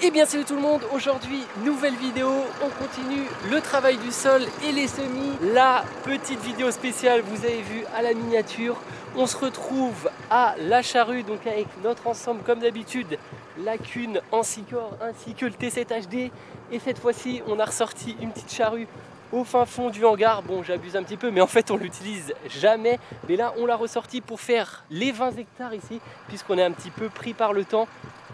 Et bien salut tout le monde, aujourd'hui nouvelle vidéo, on continue le travail du sol et les semis. La petite vidéo spéciale, vous avez vu à la miniature, on se retrouve à la charrue, donc avec notre ensemble comme d'habitude, la Kuhn en 6 corps ainsi que le T7 HD. Et cette fois-ci on a ressorti une petite charrue au fin fond du hangar. Bon, j'abuse un petit peu, mais en fait on l'utilise jamais, mais là on l'a ressorti pour faire les 20 hectares ici, puisqu'on est un petit peu pris par le temps.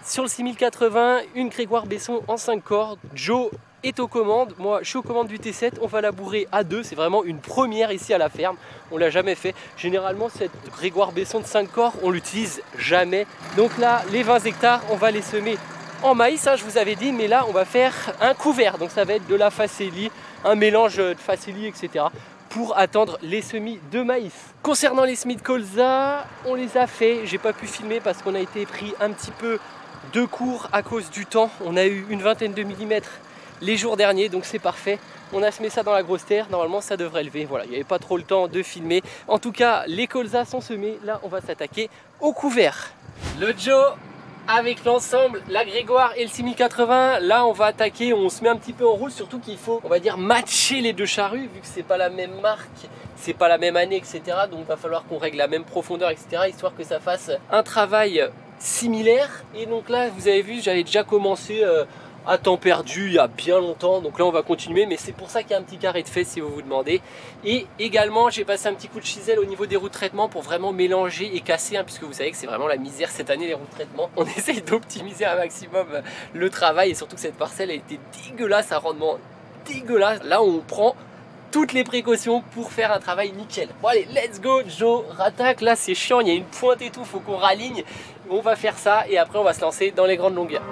Sur le 6080, une Grégoire Besson en 5 cordes. Joe est aux commandes, moi je suis aux commandes du T7, on va labourer à deux, c'est vraiment une première ici à la ferme, on l'a jamais fait. Généralement cette Grégoire Besson de 5 cordes, on l'utilise jamais. Donc là, les 20 hectares, on va les semer en maïs, hein, je vous avais dit, mais là on va faire un couvert, donc ça va être de la facélie, un mélange de facélie, etc. pour attendre les semis de maïs. Concernant les semis de colza, on les a fait, j'ai pas pu filmer parce qu'on a été pris un petit peu de court à cause du temps. On a eu une vingtaine de millimètres les jours derniers, donc c'est parfait. On a semé ça dans la grosse terre, normalement ça devrait lever. Voilà, il n'y avait pas trop le temps de filmer. En tout cas, les colzas sont semés. Là, on va s'attaquer au couvert. Le Joe avec l'ensemble, la Grégoire et le 6080, là on va attaquer, on se met un petit peu en route, surtout qu'il faut, on va dire, matcher les deux charrues, vu que c'est pas la même marque, c'est pas la même année, etc. Donc il va falloir qu'on règle la même profondeur, etc. histoire que ça fasse un travail similaire. Et donc là, vous avez vu, j'avais déjà commencé à temps perdu il y a bien longtemps, donc là on va continuer, mais c'est pour ça qu'il y a un petit carré de fait si vous vous demandez. Et également j'ai passé un petit coup de chisel au niveau des roues de traitement pour vraiment mélanger et casser, hein, puisque vous savez que c'est vraiment la misère cette année les roues de traitement. On essaye d'optimiser un maximum le travail, et surtout que cette parcelle a été dégueulasse, un rendement dégueulasse. Là on prend toutes les précautions pour faire un travail nickel. Bon allez, let's go Joe, rattaque. Là c'est chiant, il y a une pointe et tout, faut qu'on raligne. On va faire ça et après on va se lancer dans les grandes longueurs.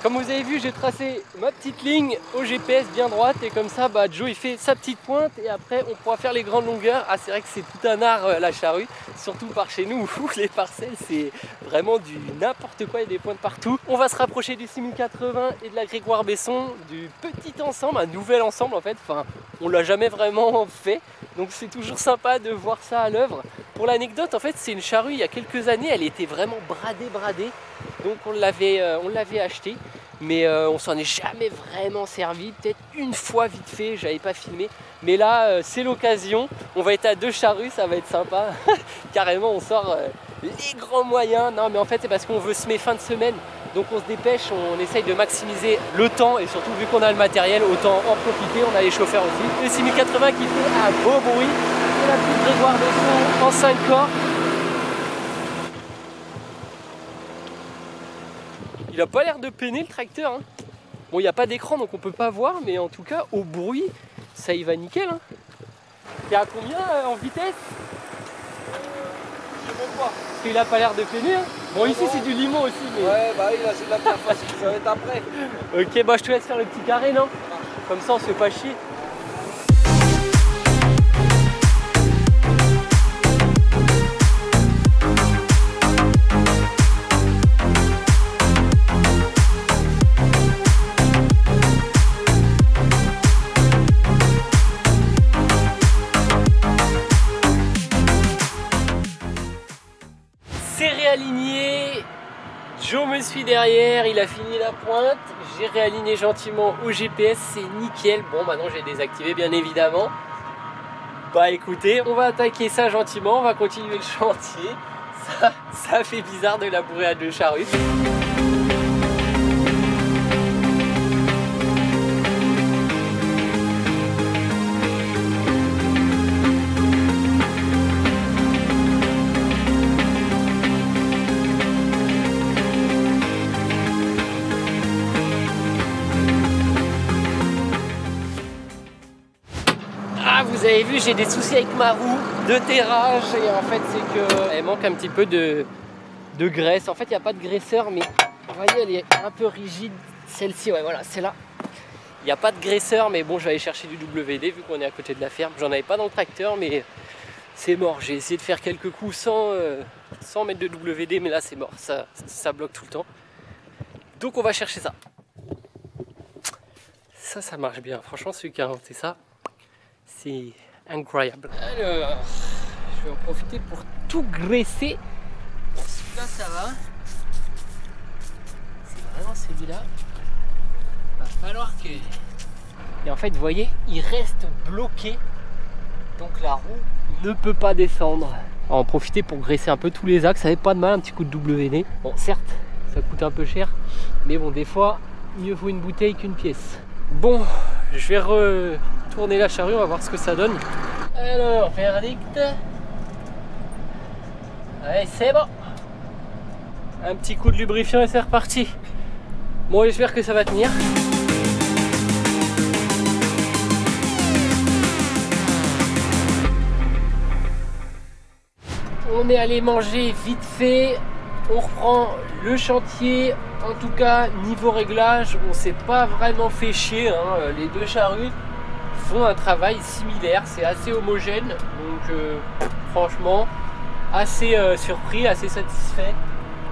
Comme vous avez vu, j'ai tracé ma petite ligne au GPS bien droite, et comme ça Joe il fait sa petite pointe et après on pourra faire les grandes longueurs. Ah, c'est vrai que c'est tout un art la charrue, surtout par chez nous où les parcelles c'est vraiment du n'importe quoi, il y a des pointes partout. On va se rapprocher du 6080 et de la Grégoire Besson, du petit ensemble, un nouvel ensemble en fait. Enfin, on l'a jamais vraiment fait, donc c'est toujours sympa de voir ça à l'œuvre. Pour l'anecdote, en fait c'est une charrue il y a quelques années, elle était vraiment bradée, donc on l'avait acheté. Mais on s'en est jamais vraiment servi, peut-être une fois vite fait, j'avais pas filmé. Mais là c'est l'occasion, on va être à deux charrues, ça va être sympa. Carrément on sort les grands moyens. Non mais en fait c'est parce qu'on veut semer fin de semaine, donc on se dépêche, on essaye de maximiser le temps, et surtout vu qu'on a le matériel, autant en profiter. On a les chauffeurs aussi. Le 6080 qui fait un beau bruit, et la petite Grégoire Besson en 5 corps. Il a pas l'air de peiner le tracteur, hein. Bon, il n'y a pas d'écran donc on peut pas voir, mais en tout cas au bruit ça y va nickel, hein. T'es à combien en vitesse? Je sais même pas. Parce qu'il a pas l'air de peiner, hein. Bon, ici c'est du limon aussi, mais... Ouais, bah oui, là c'est de la pierre facile, ça va être après. Ok, bah je te laisse faire le petit carré, non? Comme ça on se fait pas chier. C'est réaligné, Joe me suit derrière, il a fini la pointe, j'ai réaligné gentiment au GPS, c'est nickel. Bon, maintenant j'ai désactivé bien évidemment. Bah écoutez, on va attaquer ça gentiment, on va continuer le chantier. Ça fait bizarre de labourer à deux charrues. Vous avez vu, j'ai des soucis avec ma roue de terrage, et en fait c'est qu'elle manque un petit peu de graisse. En fait il n'y a pas de graisseur, mais vous voyez elle est un peu rigide, celle-ci, ouais voilà, c'est là. Il n'y a pas de graisseur, mais bon, je vais aller chercher du WD vu qu'on est à côté de la ferme. J'en avais pas dans le tracteur, mais c'est mort. J'ai essayé de faire quelques coups sans mettre de WD, mais là c'est mort, ça bloque tout le temps. Donc on va chercher ça. Ça marche bien. Franchement, celui qui a inventé ça, c'est incroyable. Alors, je vais en profiter pour tout graisser. Celui-là, ça va. C'est vraiment celui-là. Va falloir que... Et en fait, vous voyez, il reste bloqué. Donc la roue ne peut pas descendre. On va en profiter pour graisser un peu tous les axes. Ça n'avait pas de mal, un petit coup de WD. Bon, certes, ça coûte un peu cher. Mais bon, des fois, mieux vaut une bouteille qu'une pièce. Bon, je vais retourner la charrue. On va voir ce que ça donne. Alors, verdict. Allez, c'est bon. Un petit coup de lubrifiant et c'est reparti. Bon, j'espère que ça va tenir. On est allé manger vite fait. On reprend le chantier. En tout cas, niveau réglage, on s'est pas vraiment fait chier, hein. Les deux charrues font un travail similaire. C'est assez homogène. Donc, franchement, assez surpris, assez satisfait.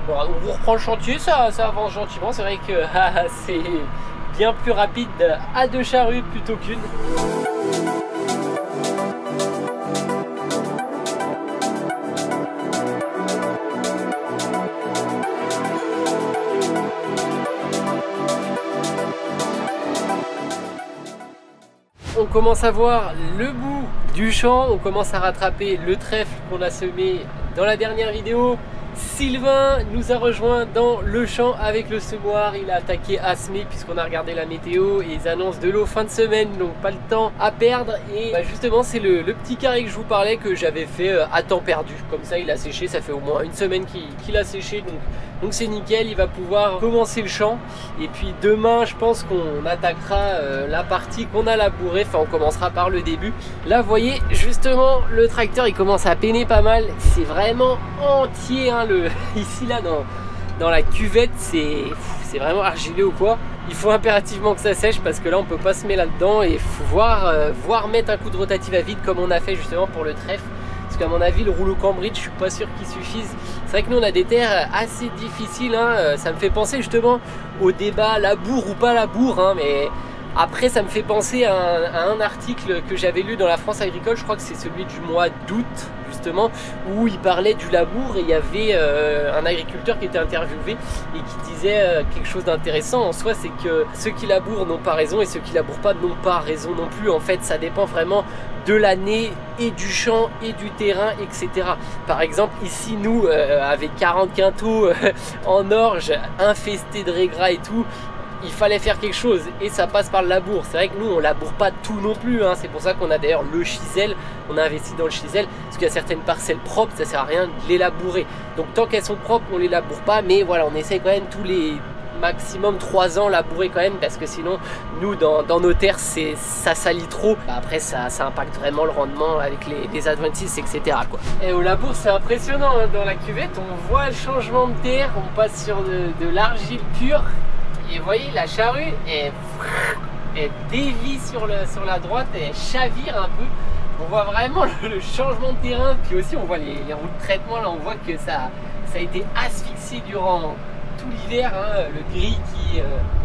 Bon, on reprend le chantier, ça avance gentiment. C'est vrai que c'est bien plus rapide à deux charrues plutôt qu'une. On commence à voir le bout du champ, on commence à rattraper le trèfle qu'on a semé dans la dernière vidéo. Sylvain nous a rejoint dans le champ avec le semoir. Il a attaqué à semer puisqu'on a regardé la météo et ils annoncent de l'eau fin de semaine, donc pas le temps à perdre. Et justement, c'est le petit carré que je vous parlais que j'avais fait à temps perdu. Comme ça, il a séché, ça fait au moins une semaine qu'il a séché, donc c'est nickel. Il va pouvoir commencer le champ. Et puis demain, je pense qu'on attaquera la partie qu'on a labourée. Enfin, on commencera par le début. Là, vous voyez, justement, le tracteur, il commence à peiner pas mal. C'est vraiment entier, hein. Ici là dans la cuvette, c'est vraiment argileux ou quoi. Il faut impérativement que ça sèche parce que là on peut pas semer là-dedans et faut voir mettre un coup de rotative à vide comme on a fait justement pour le trèfle. Parce qu'à mon avis le rouleau Cambridge, je suis pas sûr qu'il suffise. C'est vrai que nous on a des terres assez difficiles, hein. Ça me fait penser justement au débat labour ou pas labour, hein, mais après ça me fait penser à un article que j'avais lu dans la France agricole, je crois que c'est celui du mois d'août justement, où il parlait du labour et il y avait un agriculteur qui était interviewé et qui disait quelque chose d'intéressant en soi, c'est que ceux qui labourent n'ont pas raison et ceux qui labourent pas n'ont pas raison non plus. En fait, ça dépend vraiment de l'année et du champ et du terrain, etc. Par exemple, ici, nous, avec 40 quintaux en orge, infestés de raigrats et tout, il fallait faire quelque chose et ça passe par le labour. C'est vrai que nous on laboure pas tout non plus, hein. C'est pour ça qu'on a d'ailleurs le chisel, on a investi dans le chisel parce qu'il y a certaines parcelles propres, ça sert à rien de les labourer. Donc tant qu'elles sont propres, on les laboure pas, mais voilà, on essaie quand même tous les maximum 3 ans labourer quand même parce que sinon nous dans nos terres ça salit trop. Après ça impacte vraiment le rendement avec les adventices, etc. quoi. Et au labour c'est impressionnant, hein. Dans la cuvette on voit le changement de terre, on passe sur de l'argile pure. Et vous voyez, la charrue, elle dévie sur la droite, et elle chavire un peu. On voit vraiment le changement de terrain. Puis aussi, on voit les roues de traitement. Là, on voit que ça a été asphyxié durant tout l'hiver. Hein, le gris qui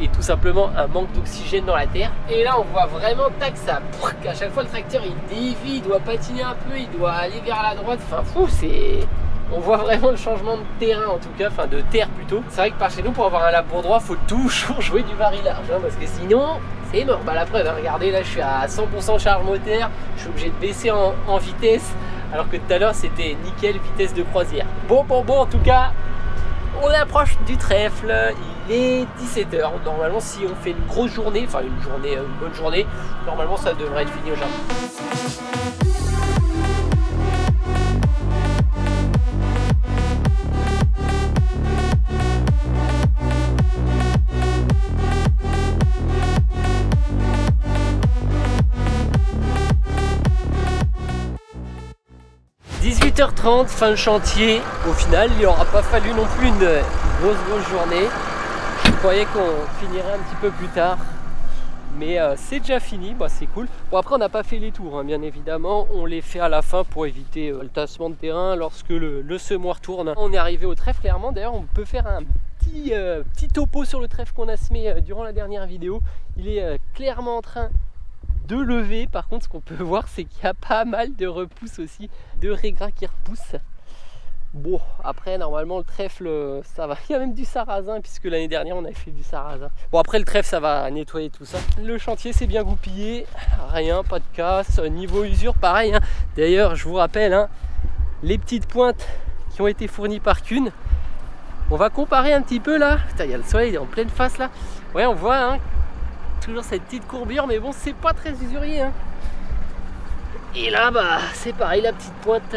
est tout simplement un manque d'oxygène dans la terre. Et là, on voit vraiment, tac, ça. À chaque fois, le tracteur, il dévie, il doit patiner un peu, il doit aller vers la droite. Enfin, fou, c'est... On voit vraiment le changement de terrain en tout cas, enfin de terre plutôt. C'est vrai que par chez nous, pour avoir un labour droit, faut toujours jouer du varilage, hein, parce que sinon, c'est mort. Bah la preuve, hein, regardez, là je suis à 100% charge moteur, je suis obligé de baisser en vitesse, alors que tout à l'heure c'était nickel vitesse de croisière. Bon, en tout cas, on approche du trèfle, il est 17 h. Normalement, si on fait une grosse journée, enfin une bonne journée, normalement ça devrait être fini au jardin. 18h30, fin de chantier. Au final, il n'aura pas fallu non plus une grosse journée. Je croyais qu'on finirait un petit peu plus tard. Mais c'est déjà fini, bah, c'est cool. Bon, après on n'a pas fait les tours, hein, bien évidemment. On les fait à la fin pour éviter le tassement de terrain lorsque le semoir tourne. On est arrivé au trèfle clairement. D'ailleurs on peut faire un petit topo sur le trèfle qu'on a semé durant la dernière vidéo. Il est clairement en train de levée. Par contre, ce qu'on peut voir, c'est qu'il y a pas mal de repousses aussi, de régras qui repoussent. Bon, après, normalement, le trèfle, ça va. Il y a même du sarrasin, puisque l'année dernière, on avait fait du sarrasin. Bon, après, le trèfle, ça va nettoyer tout ça. Le chantier, c'est bien goupillé. Rien, pas de casse. Niveau usure, pareil. Hein. D'ailleurs, je vous rappelle, hein, les petites pointes qui ont été fournies par Kuhn. On va comparer un petit peu, là. Putain, il y a le soleil en pleine face, là. Ouais, on voit, hein, toujours cette petite courbure, mais bon, c'est pas très usurier. Hein. Et là, bah, c'est pareil, la petite pointe...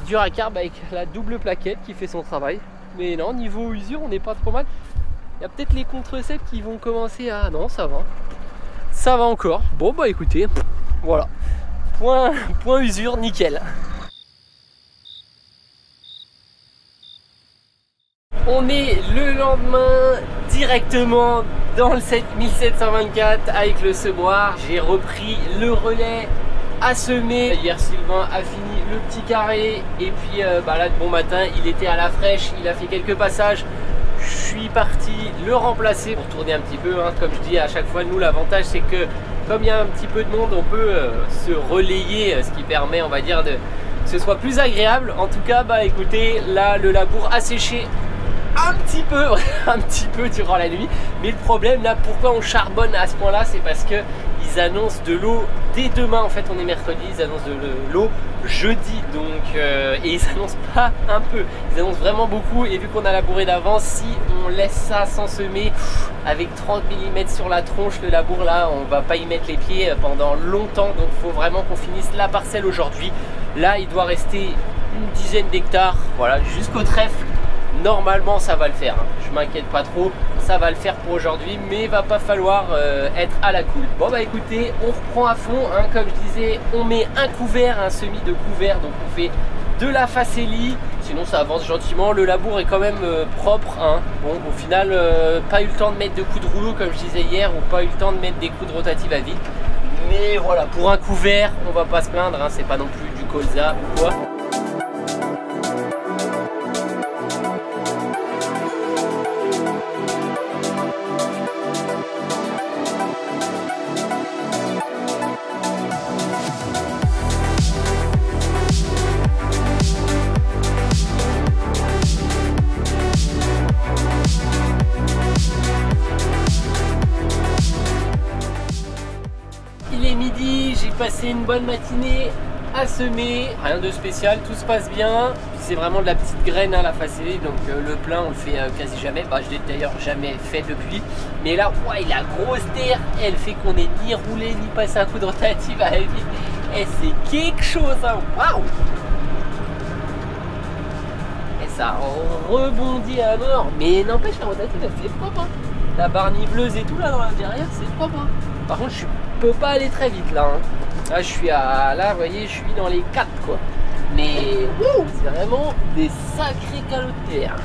Duracarb avec la double plaquette qui fait son travail. Mais non, niveau usure, on n'est pas trop mal. Il y a peut-être les contre-ceps qui vont commencer à... Non, ça va. Ça va encore. Bon, bah écoutez, voilà. Point usure, nickel. On est le lendemain directement dans le 7724 avec le semoir. J'ai repris le relais à semer. Hier Sylvain a fini le petit carré et puis bah là de bon matin il était à la fraîche, il a fait quelques passages. Je suis parti le remplacer pour tourner un petit peu, hein. Comme je dis à chaque fois, nous l'avantage c'est que comme il y a un petit peu de monde, on peut se relayer, ce qui permet, on va dire, que ce soit plus agréable. En tout cas, bah écoutez, là le labour a séché un petit peu durant la nuit. Mais le problème là, pourquoi on charbonne à ce point là, c'est parce que ils annoncent de l'eau dès demain. En fait on est mercredi, ils annoncent de l'eau jeudi, donc et ils annoncent pas un peu, ils annoncent vraiment beaucoup. Et vu qu'on a labouré d'avance, si on laisse ça sans semer avec 30 mm sur la tronche, le labour là, on va pas y mettre les pieds pendant longtemps. Donc il faut vraiment qu'on finisse la parcelle aujourd'hui. Là il doit rester une dizaine d'hectares, voilà, jusqu'au trèfle. Normalement ça va le faire, hein. Je m'inquiète pas trop, ça va le faire pour aujourd'hui, mais il va pas falloir être à la cool. Bon bah écoutez, on reprend à fond, hein. Comme je disais, on met un couvert, un semis de couvert, donc on fait de la facélie, sinon ça avance gentiment. Le labour est quand même propre, hein. Bon, au final, pas eu le temps de mettre de coups de rouleau comme je disais hier, ou pas eu le temps de mettre des coups de rotative à vide, mais voilà, pour un couvert, on va pas se plaindre, hein. C'est pas non plus du colza ou quoi. J'ai passé une bonne matinée à semer, rien de spécial, tout se passe bien. C'est vraiment de la petite graine à la facélie, donc le plein on le fait quasi jamais. Bah, je l'ai d'ailleurs jamais fait depuis, mais là ouais, la grosse terre elle fait qu'on n'est ni roulé ni passé un coup de rotative à la vide, et c'est quelque chose, hein. Waouh, et ça rebondit à mort, mais n'empêche la rotative elle fait propre, hein. La barre niveleuse et tout là derrière c'est propre, hein. Par contre je peux pas aller très vite là, hein. Là je suis à, là vous voyez, je suis dans les 4 quoi, mais c'est vraiment des sacrés calots de terre.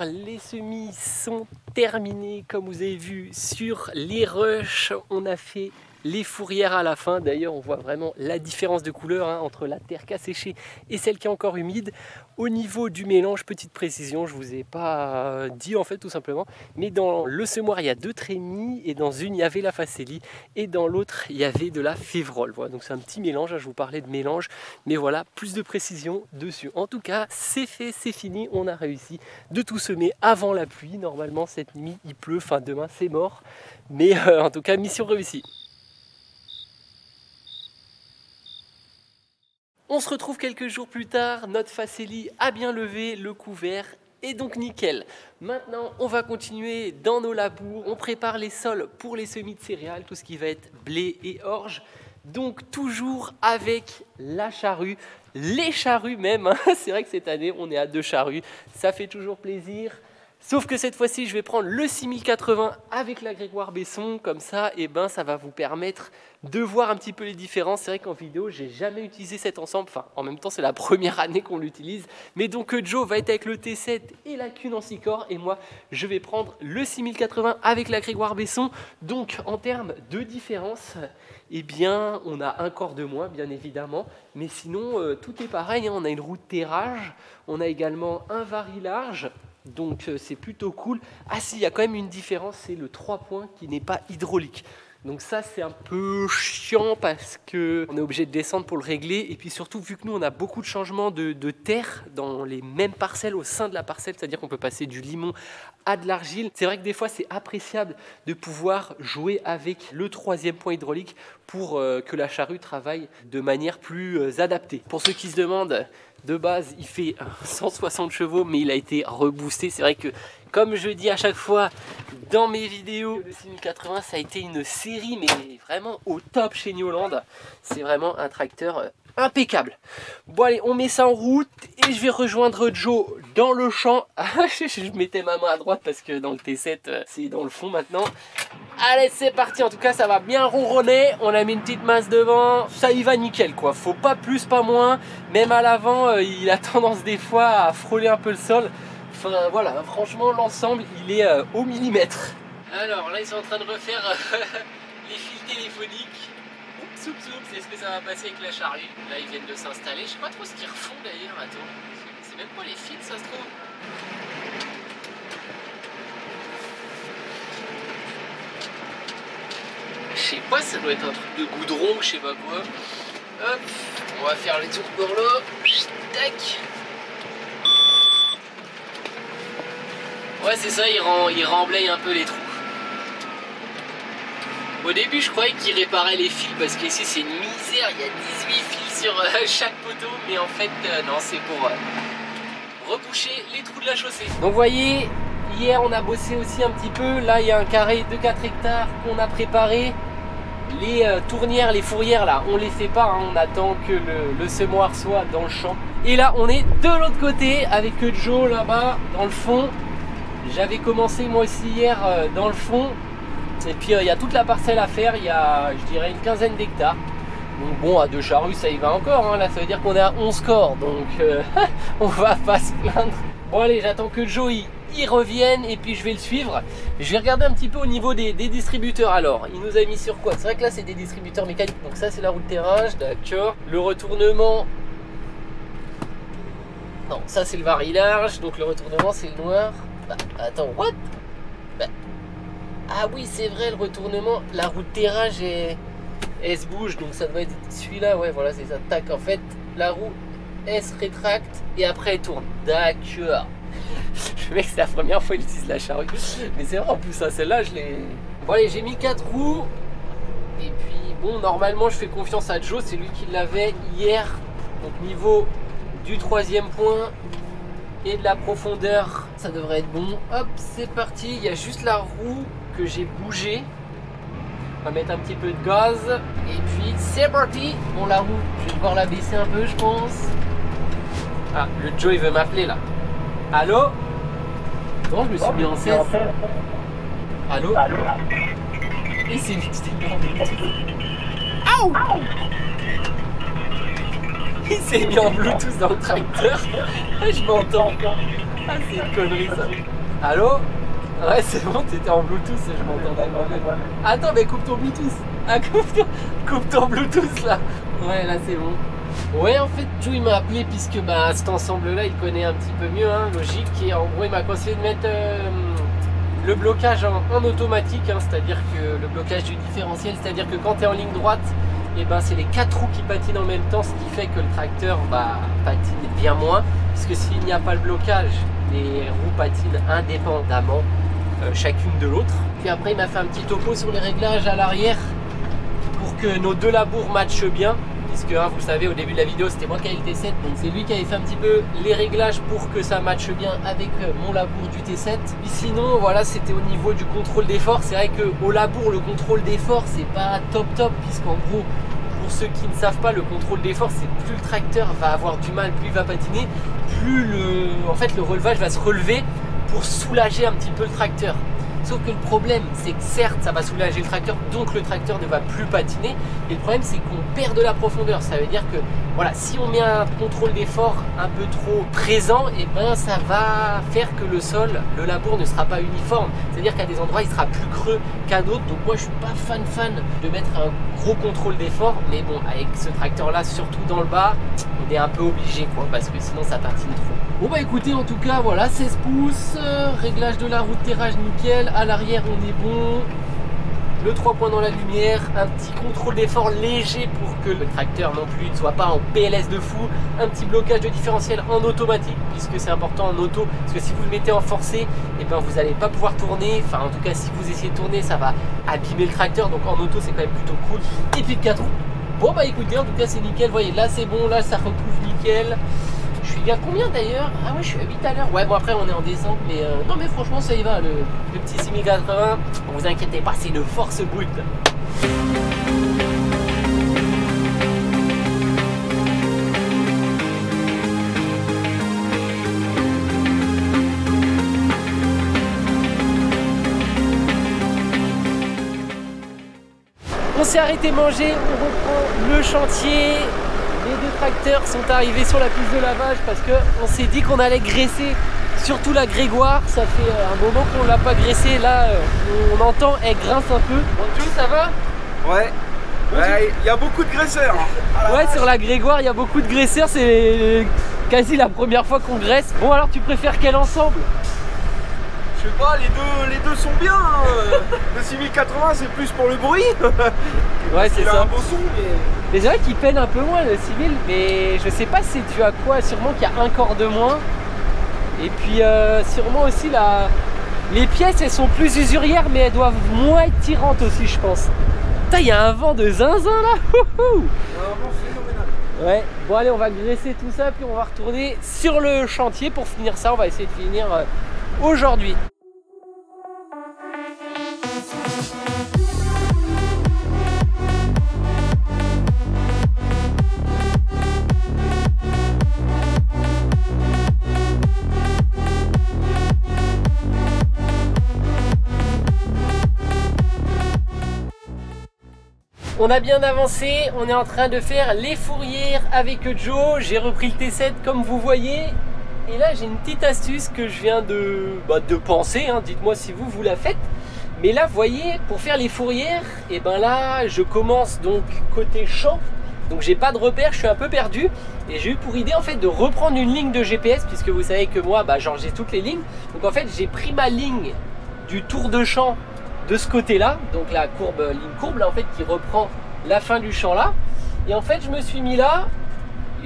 Les semis sont terminés, comme vous avez vu sur les rushs. On a fait les fourrières à la fin. D'ailleurs on voit vraiment la différence de couleur, hein, entre la terre qui a séché et celle qui est encore humide. Au niveau du mélange, petite précision, je vous ai pas dit en fait tout simplement, mais dans le semoir il y a 2 trémies et dans une il y avait la facélie et dans l'autre il y avait de la févrole. Voilà, donc c'est un petit mélange, hein, je vous parlais de mélange, mais voilà, plus de précision dessus. En tout cas c'est fait, c'est fini, on a réussi de tout semer avant la pluie. Normalement cette nuit il pleut, enfin demain c'est mort, mais en tout cas mission réussie. On se retrouve quelques jours plus tard, notre facélie a bien levé, le couvert est donc nickel. Maintenant, on va continuer dans nos labours, on prépare les sols pour les semis de céréales, tout ce qui va être blé et orge. Donc toujours avec la charrue, les charrues même, hein. C'est vrai que cette année, on est à 2 charrues, ça fait toujours plaisir. Sauf que cette fois-ci, je vais prendre le 6080 avec la Grégoire Besson, comme ça, et ben, ça va vous permettre de voir un petit peu les différences. C'est vrai qu'en vidéo, j'ai jamais utilisé cet ensemble, enfin, en même temps, c'est la première année qu'on l'utilise. Mais donc, Joe va être avec le T7 et la Q Nancy Core, et moi, je vais prendre le 6080 avec la Grégoire Besson. Donc, en termes de différence, eh bien, on a un corps de moins, bien évidemment, mais sinon, tout est pareil, hein. On a une roue de terrage, on a également un varilage. Donc c'est plutôt cool. Ah si, il y a quand même une différence, c'est le 3 points qui n'est pas hydraulique. Donc ça c'est un peu chiant parce qu'on est obligé de descendre pour le régler. Et puis surtout vu que nous on a beaucoup de changements de terre dans les mêmes parcelles au sein de la parcelle, c'est-à-dire qu'on peut passer du limon à de l'argile. C'est vrai que des fois c'est appréciable de pouvoir jouer avec le 3e point hydraulique pour que la charrue travaille de manière plus adaptée. Pour ceux qui se demandent, de base, il fait 160 chevaux, mais il a été reboosté. C'est vrai que, comme je dis à chaque fois dans mes vidéos, le 6080, ça a été une série, mais vraiment au top chez New Holland. C'est vraiment un tracteur impeccable. Bon allez, on met ça en route et je vais rejoindre Joe dans le champ. Je mettais ma main à droite parce que dans le T7, c'est dans le fond maintenant. Allez, c'est parti. En tout cas, ça va bien ronronner. On a mis une petite masse devant. Ça y va nickel, quoi. Faut pas plus, pas moins. Même à l'avant, il a tendance des fois à frôler un peu le sol. Enfin, voilà. Franchement, l'ensemble, il est au millimètre. Alors là, ils sont en train de refaire les fils téléphoniques. Oups, oups, oups. Est-ce que ça va passer avec la charrue? Là, ils viennent de s'installer. Je sais pas trop ce qu'ils refont d'ailleurs. Attends. C'est même pas les fils, ça se trouve. Je sais pas, ça doit être un truc de goudron, je sais pas quoi. Hop, on va faire les tours par là. Tac. Ouais, c'est ça, il remblaye un peu les trous. Au début, je croyais qu'il réparait les fils parce qu'ici c'est une misère. Il y a 18 fils sur chaque poteau, mais en fait, non, c'est pour reboucher les trous de la chaussée. Donc, vous voyez. Hier, on a bossé aussi un petit peu. Là, il y a un carré de 4 hectares qu'on a préparé. Les tournières, les fourrières, là, on les fait pas. Hein. On attend que le semoir soit dans le champ. Et là, on est de l'autre côté avec Joe là-bas, dans le fond. J'avais commencé moi aussi hier dans le fond. Et puis, il y a toute la parcelle à faire. Il y a, je dirais, une quinzaine d'hectares. Donc bon, à 2 charrues, ça y va encore. Hein. Là, ça veut dire qu'on est à 11 corps. Donc, on va pas se plaindre. Bon, allez, j'attends que Joe ils reviennent et puis je vais le suivre. Je vais regarder un petit peu au niveau des distributeurs. Alors, il nous a mis sur quoi? C'est vrai que là c'est des distributeurs mécaniques, donc ça c'est la roue de terrage, d'accord. Le retournement, non, ça c'est le varilage, donc le retournement c'est le noir. Bah, attends, what? Bah, ah oui, c'est vrai, le retournement, la roue de terrage elle se bouge, donc ça doit être celui-là, ouais, voilà, c'est ça. Tac, en fait, la roue elle se rétracte et après elle tourne. D'accord. Le mec, c'est la première fois qu'il utilise la charrue. Mais c'est vrai, en plus, ça, celle-là, je l'ai. Bon, allez, j'ai mis 4 roues. Et puis, bon, normalement, je fais confiance à Joe. C'est lui qui l'avait hier. Donc, niveau du 3e point et de la profondeur, ça devrait être bon. Hop, c'est parti. Il y a juste la roue que j'ai bougée. On va mettre un petit peu de gaz. Et puis, c'est parti. Bon, la roue, je vais devoir la baisser un peu, je pense. Ah, le Joe, il veut m'appeler là. Allô? Non, je me suis mis en 16. Allô? Et c'est une petite Aouh! Il s'est mis en Bluetooth dans le tracteur. Je m'entends. Ah, c'est une connerie ça. Allô? Ouais, c'est bon, t'étais en Bluetooth, je m'entendais. Attends, mais coupe ton Bluetooth. Ah, coupe ton Bluetooth là. Ouais, là c'est bon. Ouais, en fait, Joe il m'a appelé puisque bah, cet ensemble-là, il connaît un petit peu mieux, hein, logique. Et en gros, il m'a conseillé de mettre le blocage en automatique, hein, c'est-à-dire que le blocage du différentiel, c'est-à-dire que quand tu es en ligne droite, et ben, c'est les 4 roues qui patinent en même temps, ce qui fait que le tracteur patine bien moins, puisque s'il n'y a pas le blocage, les roues patinent indépendamment, chacune de l'autre. Puis après, il m'a fait un petit topo sur les réglages à l'arrière pour que nos deux labours matchent bien. Puisque hein, vous savez, au début de la vidéo, c'était moi qui avais le T7, donc c'est lui qui avait fait un petit peu les réglages pour que ça matche bien avec mon labour du T7. Puis sinon, voilà, c'était au niveau du contrôle d'effort. C'est vrai qu'au labour, le contrôle d'effort, c'est pas top, puisqu'en gros, pour ceux qui ne savent pas, le contrôle d'effort, c'est plus le tracteur va avoir du mal, plus il va patiner, plus en fait, le relevage va se relever pour soulager un petit peu le tracteur. Sauf que le problème, c'est que certes, ça va soulager le tracteur, donc le tracteur ne va plus patiner. Et le problème, c'est qu'on perd de la profondeur. Ça veut dire que, voilà, si on met un contrôle d'effort un peu trop présent, et ben ça va faire que le sol, le labour ne sera pas uniforme. C'est-à-dire qu'à des endroits, il sera plus creux qu'à d'autres. Donc moi, je suis pas fan de mettre un gros contrôle d'effort. Mais bon, avec ce tracteur-là, surtout dans le bas, on est un peu obligé, quoi, parce que sinon, ça patine trop. Bon bah écoutez, en tout cas, voilà, 16 pouces, réglage de la roue de terrage nickel. À l'arrière on est bon, le 3 points dans la lumière, un petit contrôle d'effort léger pour que le tracteur non plus ne soit pas en PLS de fou, un petit blocage de différentiel en automatique puisque c'est important en auto, parce que si vous le mettez en forcé, et ben vous n'allez pas pouvoir tourner, enfin en tout cas si vous essayez de tourner ça va abîmer le tracteur, donc en auto c'est quand même plutôt cool. Et puis le 4 roues, bon bah écoutez, en tout cas c'est nickel, vous voyez là c'est bon, là ça recouvre nickel. Je suis à combien d'ailleurs? Ah ouais, je suis à 8 à l'heure. Ouais, bon après on est en descente, mais non mais franchement ça y va, le petit 6080, vous inquiétez pas, c'est une force brute. On s'est arrêté manger, on reprend le chantier. Les deux tracteurs sont arrivés sur la piste de lavage parce qu'on s'est dit qu'on allait graisser surtout la Grégoire. Ça fait un moment qu'on ne l'a pas graissé. Là, on entend, elle grince un peu. Bon, Jules, ça va? Ouais. Il y a beaucoup de graisseurs. Ouais, sur la Grégoire, il y a beaucoup de graisseurs. C'est quasi la première fois qu'on graisse. Bon, alors tu préfères quel ensemble? Je sais pas, les deux sont bien. Le 6080, c'est plus pour le bruit. Ouais, c'est ça. Il a un beau son, mais c'est vrai qu'il peine un peu moins le 6000, mais je sais pas si tu as quoi, sûrement qu'il y a un corps de moins. Et puis sûrement aussi les pièces elles sont plus usurières, mais elles doivent moins être tirantes aussi, je pense. Putain, il y a un vent de zinzin là. Un vent phénoménal. Ouais, bon allez, on va graisser tout ça, puis on va retourner sur le chantier pour finir ça. On va essayer de finir aujourd'hui. On a bien avancé, on est en train de faire les fourrières avec Joe. J'ai repris le T7 comme vous voyez. Et là j'ai une petite astuce que je viens de penser, hein. Dites-moi si vous la faites. Mais là vous voyez, pour faire les fourrières, et ben là je commence donc côté champ. Donc j'ai pas de repère, je suis un peu perdu. Et j'ai eu pour idée en fait de reprendre une ligne de GPS, puisque vous savez que moi j'ai toutes les lignes. Donc en fait j'ai pris ma ligne du tour de champ de ce côté là, donc la ligne courbe là en fait qui reprend la fin du champ là, et en fait je me suis mis là,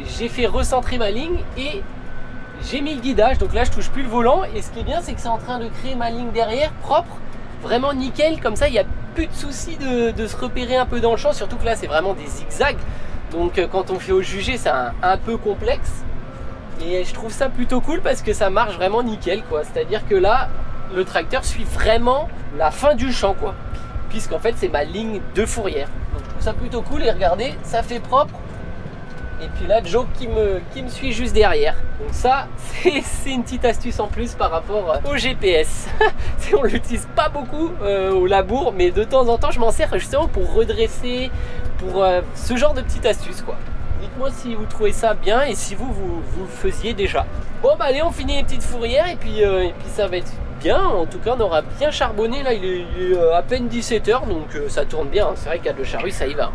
j'ai fait recentrer ma ligne et j'ai mis le guidage, donc là je touche plus le volant, et ce qui est bien c'est que c'est en train de créer ma ligne derrière propre, vraiment nickel, comme ça il n'y a plus de souci de se repérer un peu dans le champ, surtout que là c'est vraiment des zigzags, donc quand on fait au jugé c'est un peu complexe, et je trouve ça plutôt cool parce que ça marche vraiment nickel quoi, c'est à dire que là le tracteur suit vraiment la fin du champ quoi, puisqu'en fait c'est ma ligne de fourrière, donc je trouve ça plutôt cool. Et regardez, ça fait propre, et puis là Joe qui me suit juste derrière, donc ça c'est une petite astuce en plus par rapport au GPS. On l'utilise pas beaucoup au labour, mais de temps en temps je m'en sers justement pour redresser, pour ce genre de petite astuce quoi. Dites-moi si vous trouvez ça bien et si vous le faisiez déjà. Bon bah allez, on finit les petites fourrières et puis ça va être bien. En tout cas on aura bien charbonné. Là il est à peine 17 h, donc ça tourne bien. C'est vrai qu'à de charrue ça y va.